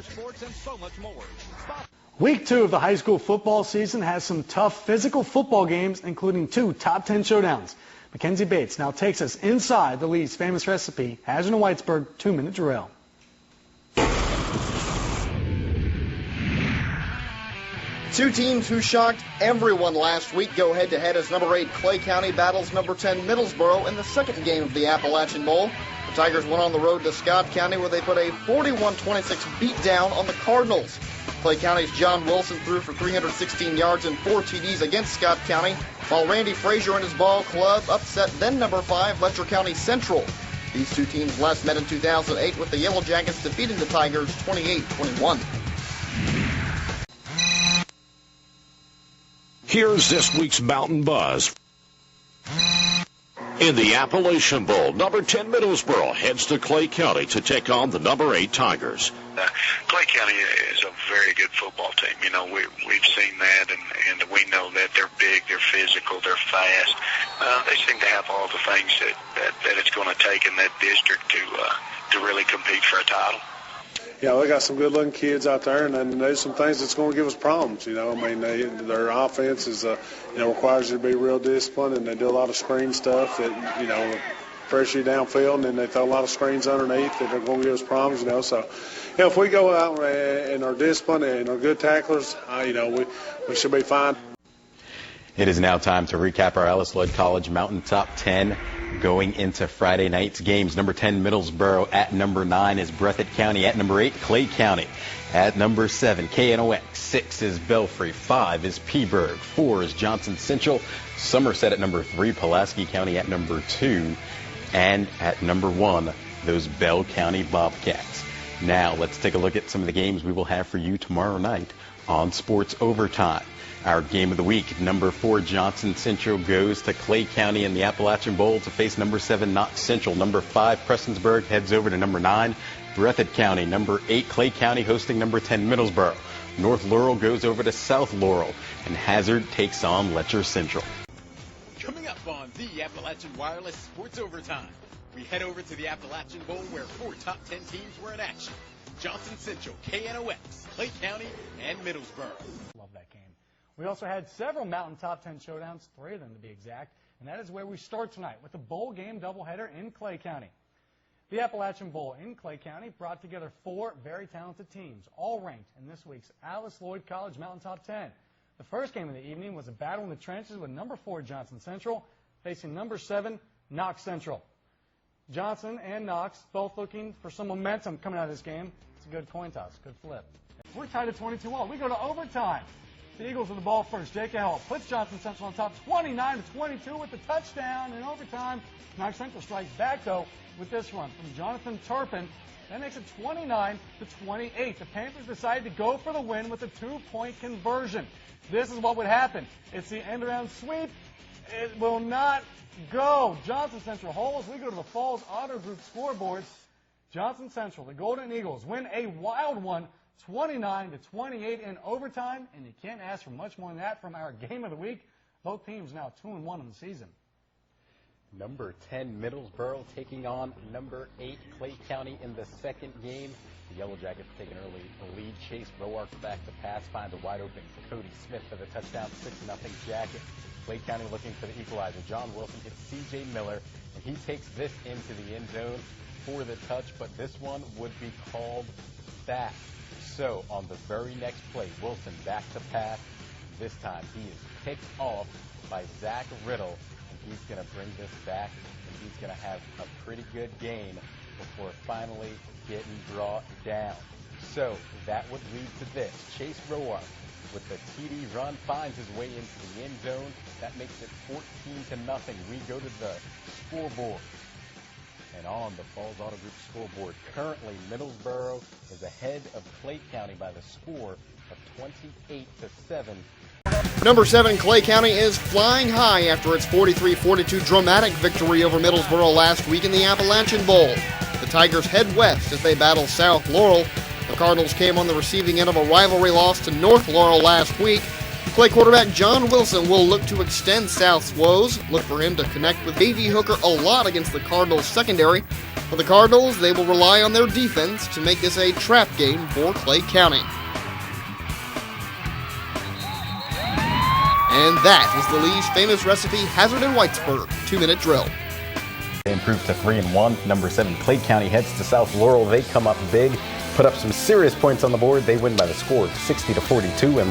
sports, and so much more. Week 2 of the high school football season has some tough physical football games, including 2 top 10 showdowns. Mackenzie Bates now takes us inside the Lee's famous recipe, Hazard and Whitesburg 2-minute drill. Two teams who shocked everyone last week go head-to-head as number 8 Clay County battles number 10 Middlesboro in the second game of the Appalachian Bowl. The Tigers went on the road to Scott County where they put a 41-26 beatdown on the Cardinals. Clay County's John Wilson threw for 316 yards and 4 TDs against Scott County, while Randy Frazier and his ball club upset then number 5 Letcher County Central. These two teams last met in 2008 with the Yellow Jackets defeating the Tigers 28-21. Here's this week's Mountain Buzz. In the Appalachian Bowl, number 10 Middlesboro heads to Clay County to take on the number 8 Tigers. Clay County is a very good football team. You know, we've seen that, and we know that they're big, they're physical, they're fast. They seem to have all the things that it's going to take in that district to really compete for a title. Yeah, we got some good-looking kids out there, and then there's some things that's going to give us problems. You know, I mean, their offense is, requires you to be real disciplined, and they do a lot of screen stuff that, pressure you downfield, and then they throw a lot of screens underneath that are going to give us problems. So, if we go out and are disciplined and are good tacklers, we should be fine. It is now time to recap our Alice Lloyd College Mountain Top 10 going into Friday night's games. Number 10, Middlesboro. At number 9 is Breathitt County. At number 8, Clay County. At number 7, KNOX. 6 is Belfry. 5 is Peaburg. 4 is Johnson Central. Somerset at number 3. Pulaski County at number 2. And at number 1, those Bell County Bobcats. Now, let's take a look at some of the games we will have for you tomorrow night on Sports Overtime. Our game of the week, number 4 Johnson Central goes to Clay County in the Appalachian Bowl to face number 7 Knox Central. Number 5 Prestonsburg heads over to number 9 Breathitt County. Number 8 Clay County hosting number 10 Middlesboro. North Laurel goes over to South Laurel, and Hazard takes on Letcher Central. Coming up on the Appalachian Wireless Sports Overtime, we head over to the Appalachian Bowl where 4 top 10 teams were in action. Johnson Central, KNOX, Clay County, and Middlesboro. Love that game. We also had several Mountain Top 10 showdowns, 3 of them to be exact, and that is where we start tonight with the bowl game doubleheader in Clay County. The Appalachian Bowl in Clay County brought together 4 very talented teams, all ranked in this week's Alice Lloyd College Mountain Top 10. The first game of the evening was a battle in the trenches with number 4 Johnson Central facing number 7 Knox Central. Johnson and Knox both looking for some momentum coming out of this game. It's a good coin toss, good flip. We're tied at 22-all. We go to overtime. The Eagles with the ball first. Jake Hell puts Johnson Central on top 29-22 with the touchdown in overtime. Knox Central strikes back, though, with this run from Jonathan Turpin. That makes it 29-28. The Panthers decide to go for the win with a 2-point conversion. This is what would happen. It's the end-around sweep. It will not go. Johnson Central holds. We go to the Falls Auto Group scoreboards. Johnson Central, the Golden Eagles, win a wild one, 29-28 in overtime, and you can't ask for much more than that from our game of the week. Both teams now 2-1 in the season. Number 10 Middlesboro taking on number 8 Clay County in the second game. The Yellow Jackets take an early lead. Chase Roark back to pass, finds a wide open Cody Smith for the touchdown, 6-0 Jacket. Clay County looking for the equalizer. John Wilson hits C.J. Miller, and he takes this into the end zone for the touch, but this one would be called back. So on the very next play, Wilson back to pass. This time he is picked off by Zach Riddle, and he's going to bring this back, and he's going to have a pretty good game before finally getting brought down. So that would lead to this. Chase Roark with the TD run finds his way into the end zone. That makes it 14-0. We go to the scoreboard. And on the Falls Auto Group scoreboard, currently Middlesboro is ahead of Clay County by the score of 28-7. Number 7 Clay County is flying high after its 43-42 dramatic victory over Middlesboro last week in the Appalachian Bowl. The Tigers head west as they battle South Laurel. The Cardinals came on the receiving end of a rivalry loss to North Laurel last week. Clay quarterback John Wilson will look to extend South's woes. Look for him to connect with A.V. Hooker a lot against the Cardinals secondary. For the Cardinals, they will rely on their defense to make this a trap game for Clay County. And that is the Lee's famous recipe Hazard and Whitesburg 2-minute drill. They improved to 3-1. Number 7 Clay County heads to South Laurel. They come up big, put up some serious points on the board. They win by the score of 60-42 and